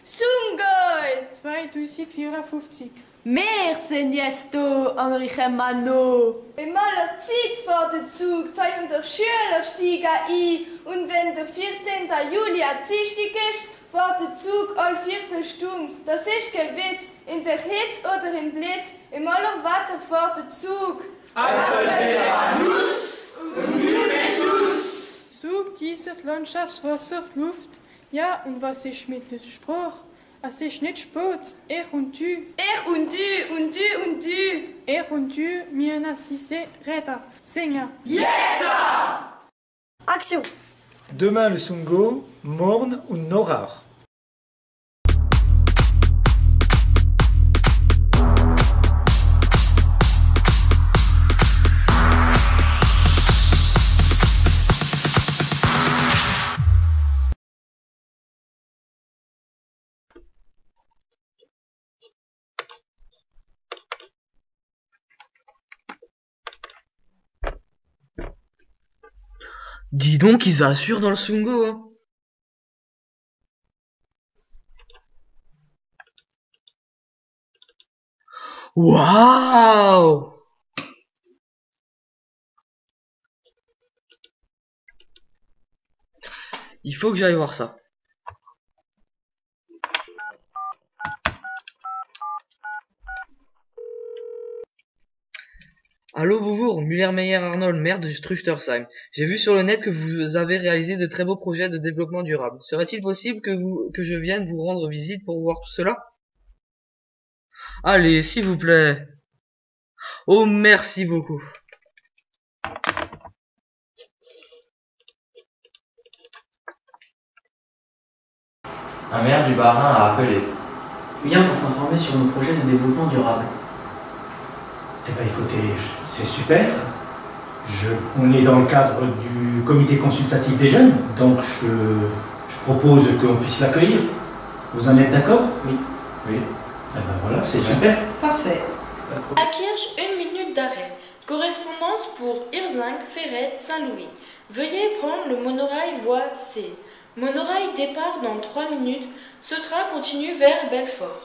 Sungol! 2054. Mehr sind jetzt da, Enrique Mano. In meiner Zeit vor dem Zug 200 Schüler stiegen ein und wenn der 14. Juli ein Dienstag ist, fährt der Zug alle Viertelstunde. Das ist kein Witz. In der Hitze oder im Blitz, im aller Wetter fährt der Zug. Zug, dieser Landschaftswasser, Luft. Ja, und was ist mit dem Spruch? Es ist nicht spät. Ich und du. Ich und du und du und du. Ich und du, wir assisser, Räder, Sänger. Action! Demain le Sungo, Morne und Norar. Dis donc, ils assurent dans le Sungo, hein. Waouh! Il faut que j'aille voir ça. Allô, bonjour, Müller-Meyer-Arnold, maire de Struchtersheim. J'ai vu sur le net que vous avez réalisé de très beaux projets de développement durable. Serait-il possible que je vienne vous rendre visite pour voir tout cela? Allez, s'il vous plaît. Oh, merci beaucoup. Un maire du Bas-Rhin a appelé. Vient pour s'informer sur nos projets de développement durable. Eh bien écoutez, c'est super. On est dans le cadre du comité consultatif des jeunes, donc je propose qu'on puisse l'accueillir. Vous en êtes d'accord? Oui. Oui. Eh ben voilà, c'est super. Parfait. Alkirch, 1 minute d'arrêt. Correspondance pour Hirzing, Ferret, Saint-Louis. Veuillez prendre le monorail voie C. Monorail départ dans 3 minutes. Ce train continue vers Belfort.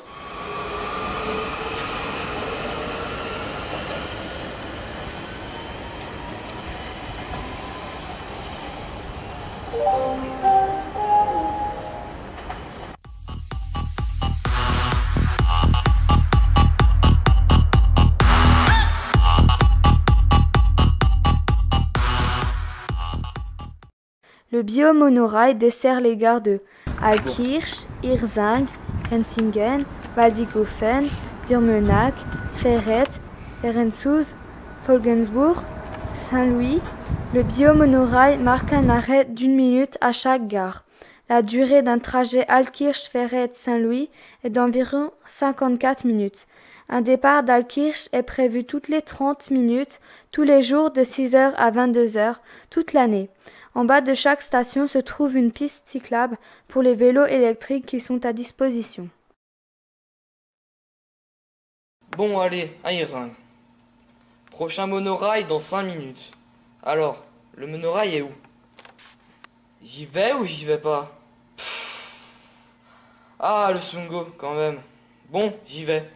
Le biomonorail dessert les gares de Alkirch, Hirzing, Rensingen, Waldighofen, Zurmenach, Ferret, Herrenshus, Volgensburg, Saint-Louis. Le biomonorail marque un arrêt d'1 minute à chaque gare. La durée d'un trajet Alkirch-Ferret-Saint-Louis est d'environ 54 minutes. Un départ d'Alkirch est prévu toutes les 30 minutes, tous les jours de 6h à 22h, toute l'année. En bas de chaque station se trouve une piste cyclable pour les vélos électriques qui sont à disposition. Bon, allez, à Hirzing. Prochain monorail dans 5 minutes. Alors, le monorail est où? J'y vais ou j'y vais pas? Ah, le Sungo, quand même. Bon, j'y vais.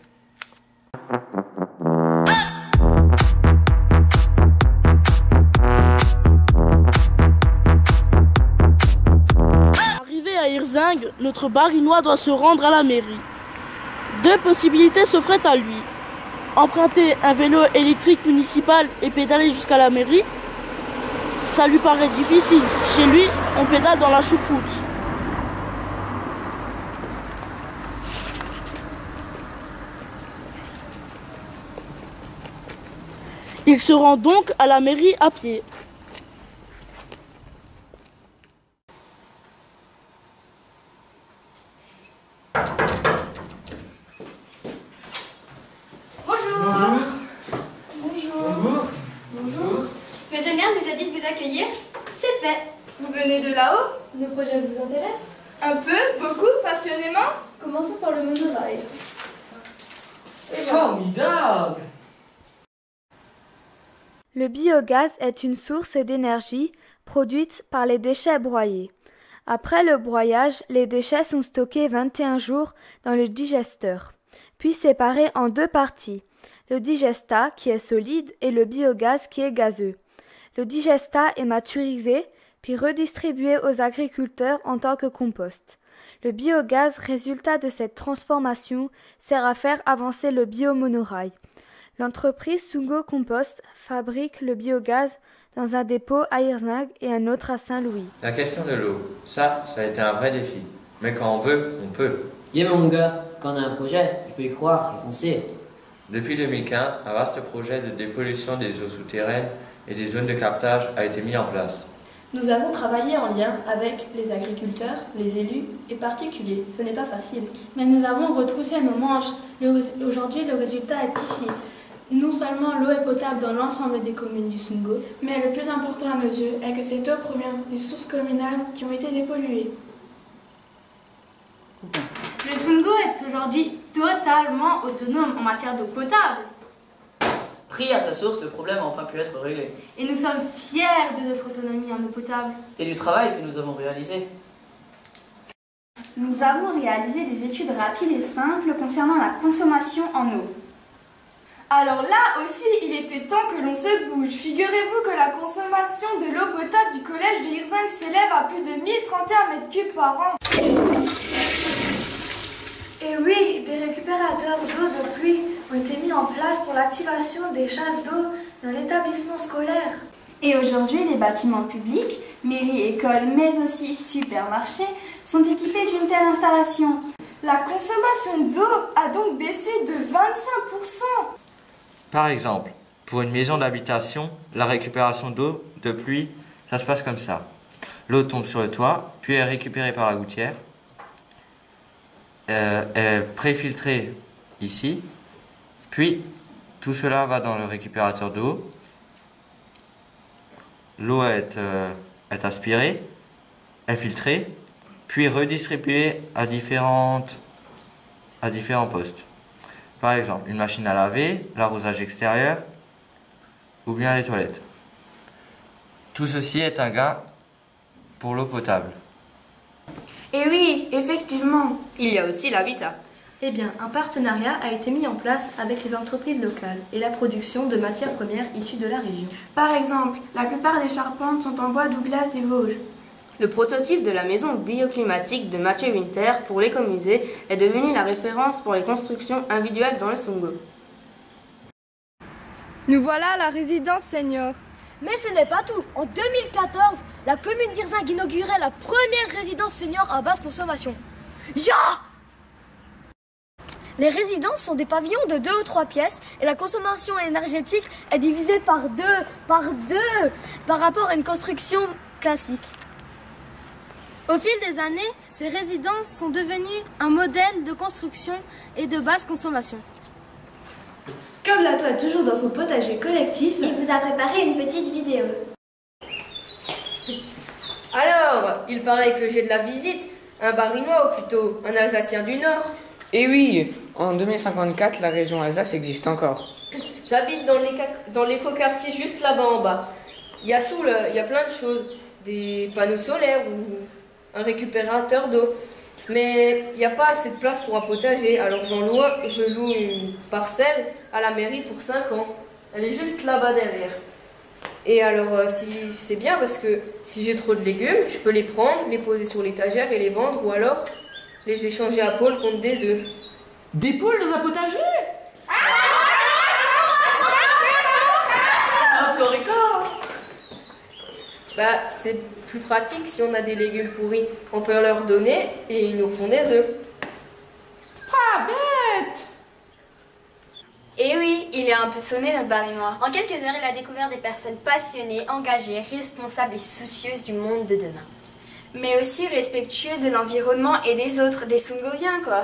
Arrivé à Hirzing, notre barinois doit se rendre à la mairie. 2 possibilités s'offraient à lui. Emprunter un vélo électrique municipal et pédaler jusqu'à la mairie. Ça lui paraît difficile. Chez lui, on pédale dans la choucroute. Il se rend donc à la mairie à pied. Bonjour. Bonjour. Monsieur le maire nous a dit de vous accueillir. C'est fait. Vous venez de là-haut? Nos projets vous intéressent? Un peu, beaucoup, passionnément? Commençons par le monorail. Formidable! Le biogaz est une source d'énergie produite par les déchets broyés. Après le broyage, les déchets sont stockés 21 jours dans le digesteur, puis séparés en 2 parties. Le digestat qui est solide et le biogaz qui est gazeux. Le digestat est maturisé, puis redistribué aux agriculteurs en tant que compost. Le biogaz, résultat de cette transformation, sert à faire avancer le biomonorail. L'entreprise Sungo Compost fabrique le biogaz dans un dépôt à Hirzing et un autre à Saint-Louis. La question de l'eau, ça a été un vrai défi. Mais quand on veut, on peut. Yeah mon gars, quand on a un projet, il faut y croire et foncer. Depuis 2015, un vaste projet de dépollution des eaux souterraines et des zones de captage a été mis en place. Nous avons travaillé en lien avec les agriculteurs, les élus et particuliers. Ce n'est pas facile. Mais nous avons retroussé nos manches. Aujourd'hui, le résultat est ici. Non seulement l'eau est potable dans l'ensemble des communes du Sungo, mais le plus important à nos yeux est que cette eau provient des sources communales qui ont été dépolluées. Le Sungo est aujourd'hui totalement autonome en matière d'eau potable. Pris à sa source, le problème a enfin pu être réglé. Et nous sommes fiers de notre autonomie en eau potable. Et du travail que nous avons réalisé. Nous avons réalisé des études rapides et simples concernant la consommation en eau. Alors là aussi, il était temps que l'on se bouge. Figurez-vous que la consommation de l'eau potable du collège de Hirzing s'élève à plus de 1031 m3 par an. Et oui, des récupérateurs d'eau de pluie ont été mis en place pour l'activation des chasses d'eau dans l'établissement scolaire. Et aujourd'hui, les bâtiments publics, mairies, écoles, mais aussi supermarchés, sont équipés d'une telle installation. La consommation d'eau a donc baissé de 25%. Par exemple, pour une maison d'habitation, la récupération d'eau de pluie, ça se passe comme ça. L'eau tombe sur le toit, puis est récupérée par la gouttière, est préfiltrée ici, puis tout cela va dans le récupérateur d'eau. L'eau est aspirée, est filtrée, puis redistribuée à différents postes. Par exemple, une machine à laver, l'arrosage extérieur ou bien les toilettes. Tout ceci est un gain pour l'eau potable. Et oui, effectivement. Il y a aussi l'habitat. Eh bien, un partenariat a été mis en place avec les entreprises locales et la production de matières premières issues de la région. Par exemple, la plupart des charpentes sont en bois Douglas des Vosges. Le prototype de la maison bioclimatique de Mathieu Winter pour l'écomusée est devenu la référence pour les constructions individuelles dans le Sungo. Nous voilà à la résidence senior. Mais ce n'est pas tout. En 2014, la commune d'Hirzing inaugurait la première résidence senior à basse consommation. Ya! Les résidences sont des pavillons de 2 ou 3 pièces et la consommation énergétique est divisée par deux par rapport à une construction classique. Au fil des années, ces résidences sont devenues un modèle de construction et de basse consommation. Comme Lato est toujours dans son potager collectif, il vous a préparé une petite vidéo. Alors, il paraît que j'ai de la visite, un Barinois ou plutôt un Alsacien du Nord. Eh oui, en 2054, la région Alsace existe encore. J'habite dans l'écoquartier juste là-bas en bas. Il y a plein de choses, des panneaux solaires ou un récupérateur d'eau. Mais il n'y a pas assez de place pour un potager, alors je loue une parcelle à la mairie pour 5 ans. Elle est juste là-bas derrière. Et alors, c'est bien parce que si j'ai trop de légumes, je peux les prendre, les poser sur l'étagère et les vendre ou alors les échanger à Paul contre des œufs. Des poules dans un potager? Bah, c'est plus pratique si on a des légumes pourris. On peut leur donner et ils nous font des œufs. Ah, bête! Et oui, il est un peu sonné notre Barinois. En quelques heures, il a découvert des personnes passionnées, engagées, responsables et soucieuses du monde de demain. Mais aussi respectueuses de l'environnement et des autres, des Sungoviens quoi.